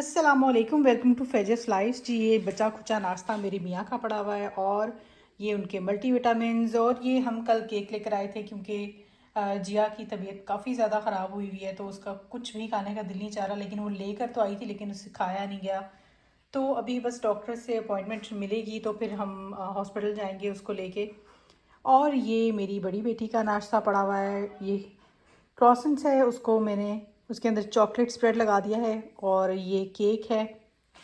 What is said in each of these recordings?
अस्सलामुअलैकुम, welcome to फेजस life जी। ये बचा खुचा नाश्ता मेरी मियाँ का पड़ा हुआ है और ये उनके मल्टीविटामिन्स। और ये हम कल केक लेकर आए थे क्योंकि जिया की तबीयत काफ़ी ज़्यादा ख़राब हुई हुई है, तो उसका कुछ भी खाने का दिल नहीं चाह रहा। लेकिन वो लेकर तो आई थी लेकिन उससे खाया नहीं गया। तो अभी बस डॉक्टर से अपॉइंटमेंट मिलेगी तो फिर हम हॉस्पिटल जाएंगे उसको लेके। और ये मेरी बड़ी बेटी का नाश्ता पड़ा हुआ है, ये क्रॉसेंट्स है, उसको मैंने उसके अंदर चॉकलेट स्प्रेड लगा दिया है और ये केक है।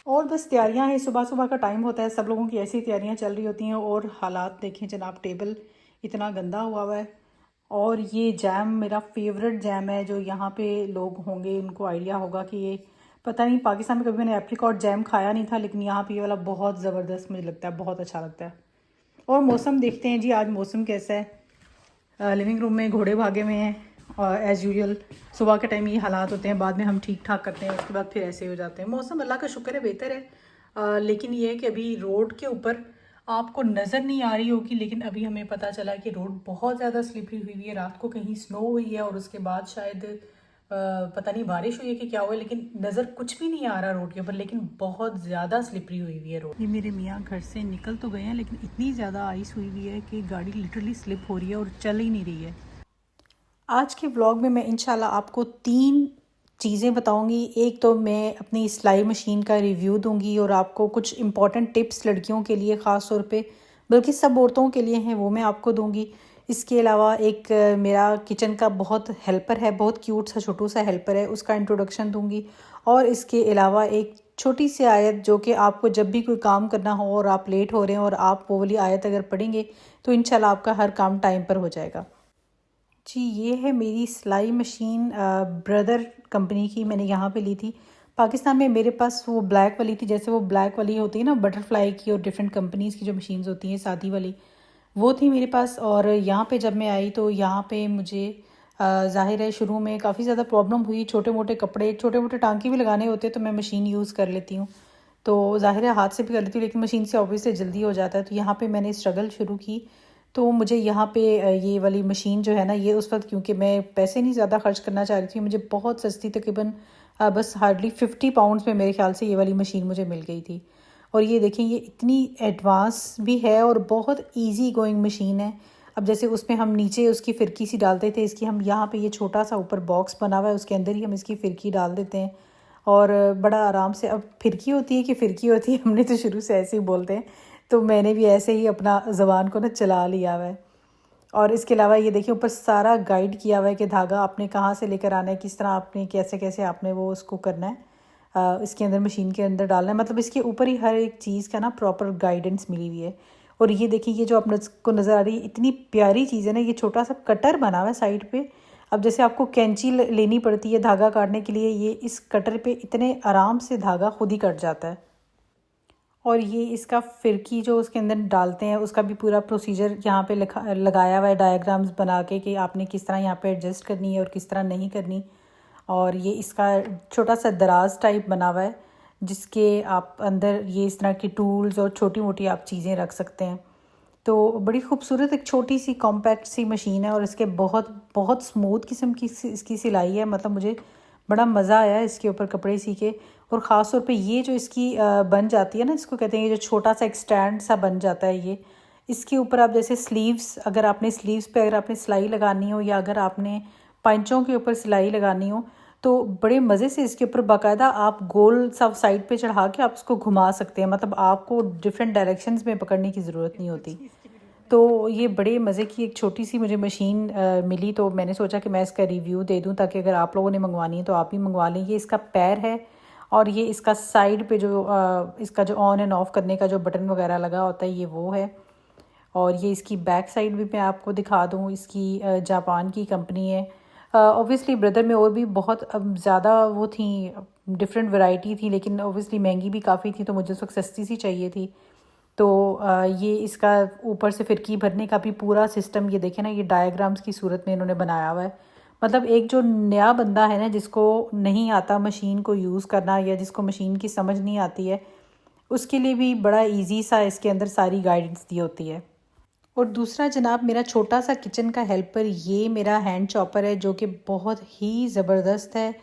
और बस तैयारियां हैं, सुबह सुबह का टाइम होता है, सब लोगों की ऐसी तैयारियां चल रही होती हैं। और हालात देखें जनाब, टेबल इतना गंदा हुआ हुआ है। और ये जैम मेरा फेवरेट जैम है, जो यहाँ पे लोग होंगे उनको आइडिया होगा कि ये, पता नहीं, पाकिस्तान में कभी मैंने एप्रिकॉट जैम खाया नहीं था, लेकिन यहाँ पे ये वाला बहुत ज़बरदस्त मुझे लगता है, बहुत अच्छा लगता है। और मौसम देखते हैं जी, आज मौसम कैसा है। लिविंग रूम में घोड़े भागे हुए हैं और एज़ यूजुअल सुबह के टाइम ये हालात होते हैं, बाद में हम ठीक ठाक करते हैं, उसके बाद फिर ऐसे हो जाते हैं। मौसम अल्लाह का शुक्र है बेहतर है। लेकिन ये है कि अभी रोड के ऊपर आपको नज़र नहीं आ रही होगी, लेकिन अभी हमें पता चला कि रोड बहुत ज़्यादा स्लिपरी हुई हुई है। रात को कहीं स्नो हुई है और उसके बाद शायद पता नहीं बारिश हुई है कि क्या हुआ है, लेकिन नज़र कुछ भी नहीं आ रहा रोड के ऊपर, लेकिन बहुत ज़्यादा स्लिपरी हुई हुई है रोड। ये मेरे मियाँ घर से निकल तो गए हैं, लेकिन इतनी ज़्यादा आइस हुई हुई है कि गाड़ी लिटरली स्लिप हो रही है और चल ही नहीं रही है। आज के व्लॉग में मैं इंशाल्लाह आपको 3 चीज़ें बताऊंगी। एक तो मैं अपनी सिलाई मशीन का रिव्यू दूंगी और आपको कुछ इम्पॉर्टेंट टिप्स लड़कियों के लिए ख़ास तौर पे, बल्कि सब औरतों के लिए हैं, वो मैं आपको दूंगी। इसके अलावा एक मेरा किचन का बहुत हेल्पर है, बहुत क्यूट सा छोटू सा हेल्पर है, उसका इंट्रोडक्शन दूंगी। और इसके अलावा एक छोटी सी आयत जो कि आपको जब भी कोई काम करना हो और आप लेट हो रहे हैं और आप वो वाली आयत अगर पढ़ेंगे तो इंशाल्लाह आपका हर काम टाइम पर हो जाएगा। जी, ये है मेरी सिलाई मशीन, ब्रदर कंपनी की मैंने यहाँ पे ली थी। पाकिस्तान में मेरे पास वो ब्लैक वाली थी, जैसे वो ब्लैक वाली होती है ना बटरफ्लाई की, और डिफरेंट कंपनीज़ की जो मशीन्स होती हैं सादी वाली, वो थी मेरे पास। और यहाँ पे जब मैं आई तो यहाँ पे मुझे ज़ाहिर है शुरू में काफ़ी ज़्यादा प्रॉब्लम हुई। छोटे मोटे कपड़े, छोटे मोटे टांके भी लगाने होते तो मैं मशीन यूज़ कर लेती हूँ, तो ज़ाहिर है हाथ से भी कर लेती हूँ, लेकिन मशीन से ऑब्वियसली जल्दी हो जाता है। तो यहाँ पे मैंने स्ट्रगल शुरू की। तो मुझे यहाँ पे ये वाली मशीन जो है ना, ये उस वक्त, क्योंकि मैं पैसे नहीं ज़्यादा खर्च करना चाह रही थी, मुझे बहुत सस्ती, तकरीबन बस हार्डली 50 पाउंड्स में मेरे ख्याल से ये वाली मशीन मुझे मिल गई थी। और ये देखें, ये इतनी एडवांस भी है और बहुत इजी गोइंग मशीन है। अब जैसे उसमें हम नीचे उसकी फिरकी सी डालते थे, इसकी हम यहाँ पे ये छोटा सा ऊपर बॉक्स बना हुआ है, उसके अंदर ही हम इसकी फिरकी डाल देते हैं और बड़ा आराम से। अब फिरकी होती है कि फिरकी होती है, हमने तो शुरू से ऐसे ही बोलते हैं, तो मैंने भी ऐसे ही अपना ज़बान को ना चला लिया हुआ है। और इसके अलावा ये देखिए ऊपर सारा गाइड किया हुआ है कि धागा आपने कहाँ से लेकर आना है, किस तरह आपने, कैसे कैसे आपने वो उसको करना है, इसके अंदर मशीन के अंदर डालना है। मतलब इसके ऊपर ही हर एक चीज़ का ना प्रॉपर गाइडेंस मिली हुई है। और ये देखिए, ये जो आपको नज़र आ रही है, इतनी प्यारी चीज़ है ना, ये छोटा सा कटर बना हुआ है साइड पे। अब जैसे आपको कैंची लेनी पड़ती है धागा काटने के लिए, ये इस कटर पे इतने आराम से धागा खुद ही कट जाता है। और ये इसका फिरकी जो उसके अंदर डालते हैं, उसका भी पूरा प्रोसीजर यहाँ पे लगाया हुआ है, डायग्राम्स बना के कि आपने किस तरह यहाँ पे एडजस्ट करनी है और किस तरह नहीं करनी। और ये इसका छोटा सा दराज टाइप बना हुआ है, जिसके आप अंदर ये इस तरह की टूल्स और छोटी मोटी आप चीज़ें रख सकते हैं। तो बड़ी खूबसूरत एक छोटी सी कॉम्पैक्ट सी मशीन है और इसके बहुत बहुत स्मूथ किस्म की इसकी सिलाई है। मतलब मुझे बड़ा मज़ा आया इसके ऊपर कपड़े सी के। और ख़ास तौर पे ये जो इसकी बन जाती है ना, इसको कहते हैं, ये जो छोटा सा एक स्टैंड सा बन जाता है, ये इसके ऊपर आप जैसे स्लीव्स, अगर आपने स्लीव्स पे अगर आपने सिलाई लगानी हो या अगर आपने पंचों के ऊपर सिलाई लगानी हो, तो बड़े मज़े से इसके ऊपर बाकायदा आप गोल सा साइड पे चढ़ा के आप उसको घुमा सकते हैं। मतलब आपको डिफरेंट डायरेक्शंस में पकड़ने की ज़रूरत नहीं होती। तो ये बड़े मज़े की एक छोटी सी मुझे मशीन मिली, तो मैंने सोचा कि मैं इसका रिव्यू दे दूं ताकि अगर आप लोगों ने मंगवानी है तो आप भी मंगवा लें। ये इसका पैर है और ये इसका साइड पे जो इसका जो ऑन एंड ऑफ करने का जो बटन वगैरह लगा होता है, ये वो है। और ये इसकी बैक साइड भी मैं आपको दिखा दूँ, इसकी जापान की कंपनी है। ऑब्वियसली ब्रदर में और भी बहुत ज़्यादा वो थी, डिफरेंट वैरायटी थी, लेकिन ऑब्वियसली महंगी भी काफ़ी थी, तो मुझे उस वक्त सस्ती सी चाहिए थी। तो ये इसका ऊपर से फिरकी भरने का भी पूरा सिस्टम, ये देखें ना, ये डायग्राम्स की सूरत में इन्होंने बनाया हुआ है। मतलब एक जो नया बंदा है ना, जिसको नहीं आता मशीन को यूज़ करना या जिसको मशीन की समझ नहीं आती है, उसके लिए भी बड़ा इजी सा इसके अंदर सारी गाइडेंस दी होती है। और दूसरा जनाब, मेरा छोटा सा किचन का हेल्पर, ये मेरा हैंड चॉपर है जो कि बहुत ही ज़बरदस्त है।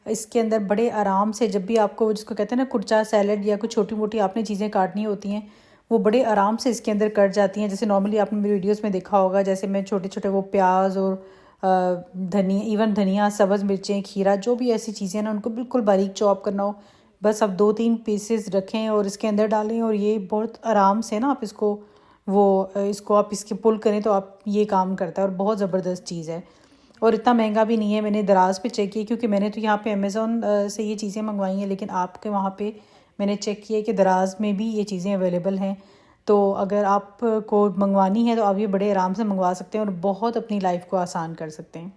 इसके अंदर बड़े आराम से, जब भी आपको जिसको कहते हैं ना कुर्चा सैलड या कुछ छोटी मोटी आपने चीज़ें काटनी होती हैं, वो बड़े आराम से इसके अंदर कट जाती हैं। जैसे नॉर्मली आपने मेरी वीडियोस में देखा होगा, जैसे मैं छोटे छोटे वो प्याज और धनिया, इवन धनिया, सब्ज़ मिर्चें, खीरा, जो भी ऐसी चीज़ें ना उनको बिल्कुल बारीक चॉप करना हो, बस आप 2-3 पीसेस रखें और इसके अंदर डालें और ये बहुत आराम से ना आप इसको इसको आप इसके पुल करें तो आप ये काम करता है और बहुत ज़बरदस्त चीज़ है। और इतना महंगा भी नहीं है। मैंने दराज़ पे चेक किया, क्योंकि मैंने तो यहाँ पे अमेज़ोन से ये चीज़ें मंगवाई हैं, लेकिन आपके वहाँ पे मैंने चेक किया कि दराज़ में भी ये चीज़ें अवेलेबल हैं। तो अगर आपको मंगवानी है तो आप ये बड़े आराम से मंगवा सकते हैं और बहुत अपनी लाइफ को आसान कर सकते हैं।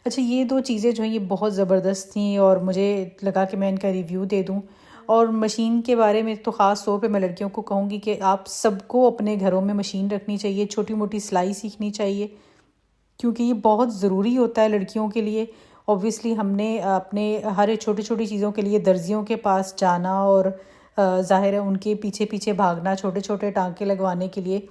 अच्छा, ये 2 चीज़ें जो हैं ये बहुत ज़बरदस्त थी और मुझे लगा कि मैं इनका रिव्यू दे दूँ। और मशीन के बारे में तो ख़ास तौर पे मैं लड़कियों को कहूँगी कि आप सबको अपने घरों में मशीन रखनी चाहिए, छोटी मोटी सिलाई सीखनी चाहिए, क्योंकि ये बहुत ज़रूरी होता है लड़कियों के लिए। ऑब्वियसली हमने अपने हर छोटी छोटी चीज़ों के लिए दर्जियों के पास जाना और ज़ाहिर है उनके पीछे पीछे भागना, छोटे छोटे टांके लगवाने के लिए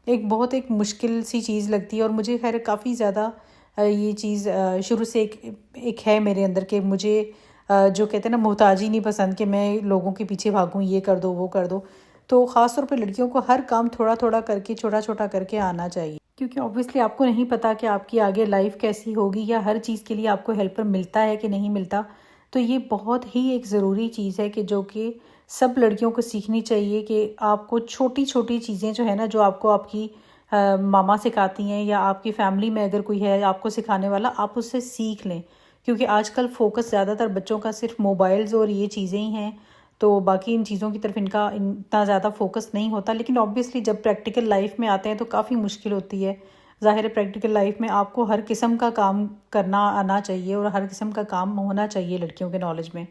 एक मुश्किल सी चीज़ लगती है। और मुझे खैर काफ़ी ज़्यादा ये चीज़ शुरू से एक है मेरे अंदर के मुझे जो कहते हैं ना मोहताजी नहीं पसंद कि मैं लोगों के पीछे भागूं, ये कर दो वो कर दो। तो ख़ास तौर पे लड़कियों को हर काम थोड़ा थोड़ा करके, छोटा छोटा करके आना चाहिए, क्योंकि ऑब्वियसली आपको नहीं पता कि आपकी आगे लाइफ कैसी होगी या हर चीज़ के लिए आपको हेल्पर मिलता है कि नहीं मिलता। तो ये बहुत ही एक ज़रूरी चीज़ है कि जो कि सब लड़कियों को सीखनी चाहिए कि आपको छोटी छोटी चीज़ें जो है ना, जो आपको आपकी मामा सिखाती हैं या आपकी फैमिली में अगर कोई है आपको सिखाने वाला, आप उससे सीख लें। क्योंकि आजकल फोकस ज़्यादातर बच्चों का सिर्फ मोबाइल्स और ये चीज़ें ही हैं, तो बाकी इन चीज़ों की तरफ इनका इतना ज़्यादा फोकस नहीं होता। लेकिन ऑब्वियसली जब प्रैक्टिकल लाइफ में आते हैं तो काफ़ी मुश्किल होती है। ज़ाहिर है प्रैक्टिकल लाइफ में आपको हर किस्म का काम करना आना चाहिए और हर किस्म का काम होना चाहिए लड़कियों के नॉलेज में।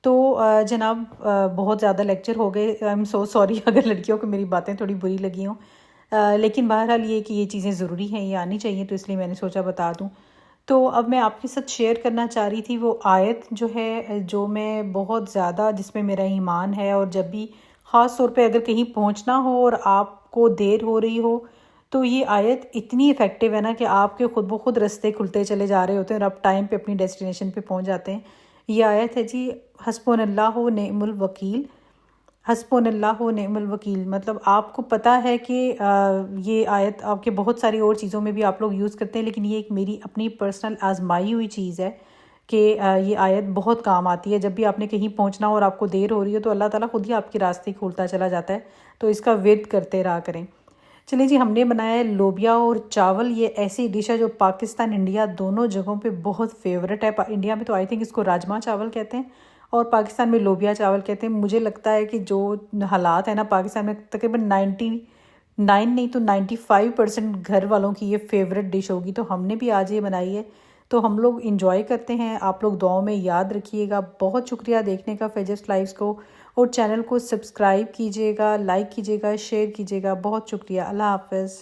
तो जनाब, बहुत ज़्यादा लेक्चर हो गए। आई एम सो सॉरी अगर लड़कियों को मेरी बातें थोड़ी बुरी लगी हों, लेकिन बहरहाल ये कि ये चीज़ें ज़रूरी हैं, ये आनी चाहिए, तो इसलिए मैंने सोचा बता दूँ। तो अब मैं आपके साथ शेयर करना चाह रही थी वो आयत जो है, जो मैं बहुत ज़्यादा जिसमें मेरा ईमान है। और जब भी ख़ास तौर पे अगर कहीं पहुंचना हो और आपको देर हो रही हो, तो ये आयत इतनी इफ़ेक्टिव है ना कि आपके खुद ब खुद रास्ते खुलते चले जा रहे होते हैं और आप टाइम पे अपनी डेस्टिनेशन पे पहुंच जाते हैं। ये आयत है जी, हस्बुनल्लाह व निअमुल वकील। हस्बुनल्लाह व निअमुल वकील मतलब आपको पता है कि ये आयत आपके बहुत सारी और चीज़ों में भी आप लोग यूज़ करते हैं, लेकिन ये एक मेरी अपनी पर्सनल आजमाई हुई चीज़ है कि ये आयत बहुत काम आती है। जब भी आपने कहीं पहुंचना हो और आपको देर हो रही हो, तो अल्लाह ताला खुद ही आपके रास्ते खोलता चला जाता है। तो इसका विर्द करते रहा करें। चलिए जी, हमने बनाया है लोबिया और चावल। ये ऐसी डिश है जो पाकिस्तान इंडिया दोनों जगहों पे बहुत फेवरेट है। इंडिया में तो आई थिंक इसको राजमा चावल कहते हैं और पाकिस्तान में लोबिया चावल कहते हैं। मुझे लगता है कि जो हालात है ना पाकिस्तान में, तकरीबन 99 नहीं तो 95% घर वालों की ये फेवरेट डिश होगी। तो हमने भी आज ये बनाई है, तो हम लोग इंजॉय करते हैं। आप लोग दुआओं में याद रखिएगा। बहुत शुक्रिया देखने का फेजस लाइव्स को, और चैनल को सब्सक्राइब कीजिएगा, लाइक कीजिएगा, शेयर कीजिएगा। बहुत शुक्रिया। अल्लाह हाफ़िज़।